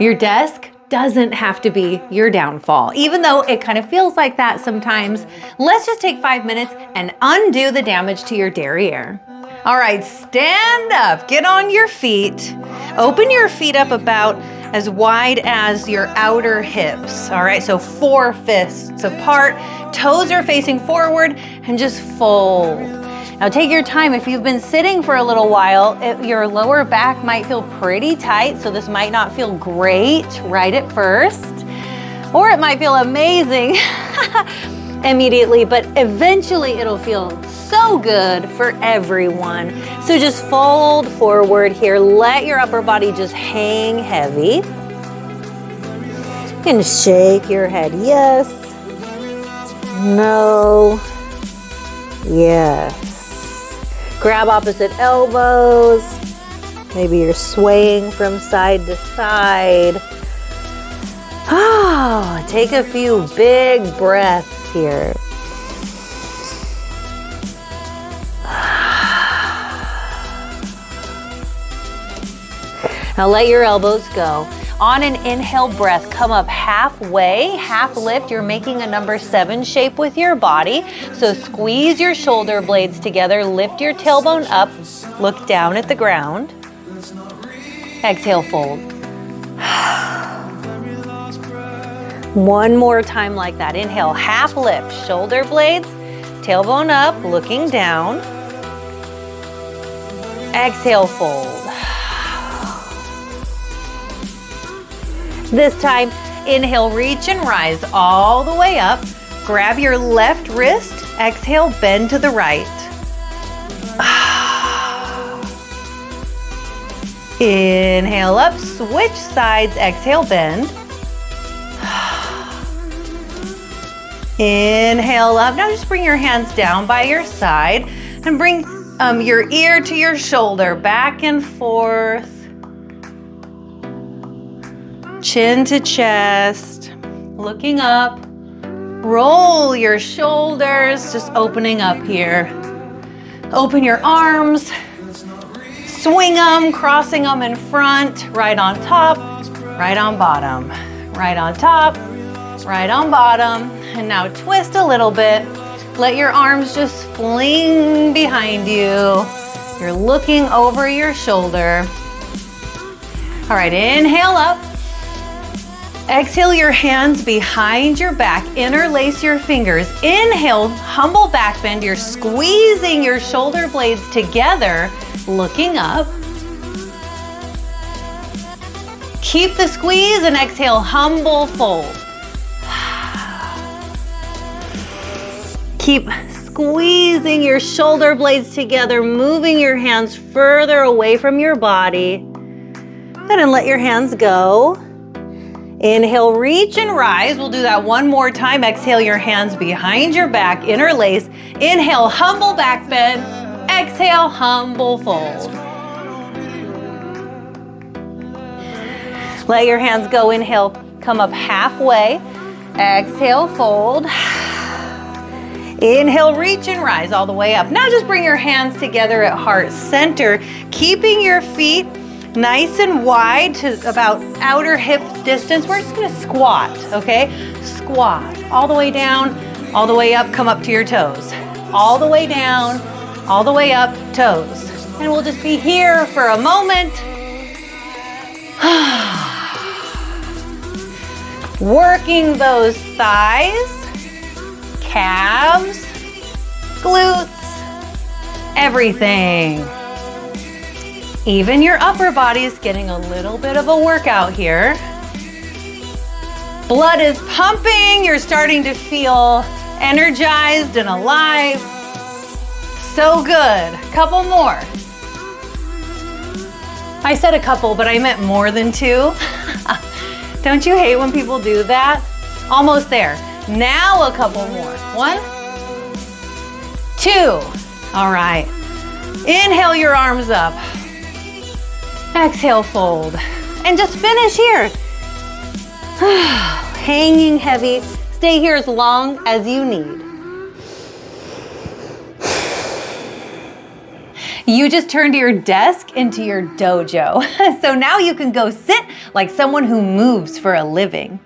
Your desk doesn't have to be your downfall, even though it kind of feels like that sometimes. Let's just take 5 minutes and undo the damage to your derriere. All right, stand up, get on your feet. Open your feet up about as wide as your outer hips. All right, so 4 fists apart, toes are facing forward, and just fold. Now take your time. If you've been sitting for a little while, your lower back might feel pretty tight, so this might not feel great right at first, or it might feel amazing immediately, but eventually it'll feel so good for everyone. So just fold forward here. Let your upper body just hang heavy. You can shake your head. Yes. No. Yes. Grab opposite elbows. Maybe you're swaying from side to side. Oh, take a few big breaths here. Now let your elbows go. On an inhale breath, come up halfway, half lift. You're making a number 7 shape with your body. So squeeze your shoulder blades together, lift your tailbone up, look down at the ground. Exhale, fold. One more time like that. Inhale, half lift, shoulder blades, tailbone up, looking down. Exhale, fold. This time, inhale, reach and rise all the way up. Grab your left wrist. Exhale, bend to the right. Inhale up, switch sides. Exhale, bend. Inhale up. Now just bring your hands down by your side and bring your ear to your shoulder, back and forth. Chin to chest, looking up. Roll your shoulders, just opening up here. Open your arms, swing them, crossing them in front, right on top, right on bottom, right on top, right on bottom. And now twist a little bit. Let your arms just fling behind you. You're looking over your shoulder. All right, inhale up. Exhale your hands behind your back, interlace your fingers. Inhale, humble back bend. You're squeezing your shoulder blades together, looking up. Keep the squeeze and exhale, humble fold. Keep squeezing your shoulder blades together, moving your hands further away from your body. And then let your hands go. Inhale, reach and rise. We'll do that one more time. Exhale your hands behind your back, interlace. Inhale, humble back bend. Exhale, humble fold. Let your hands go. Inhale, come up halfway. Exhale, fold. Inhale, reach and rise all the way up. Now just bring your hands together at heart center, keeping your feet nice and wide to about outer hip distance. We're just gonna squat, okay? Squat, all the way down, all the way up, come up to your toes. All the way down, all the way up, toes. And we'll just be here for a moment. Working those thighs, calves, glutes, everything. Even your upper body is getting a little bit of a workout here. Blood is pumping. You're starting to feel energized and alive. So good. Couple more. I said a couple, but I meant more than 2. Don't you hate when people do that? Almost there. Now a couple more. 1, 2. All right. Inhale your arms up. Exhale, fold. And just finish here. Hanging heavy. Stay here as long as you need. You just turned your desk into your dojo. So now you can go sit like someone who moves for a living.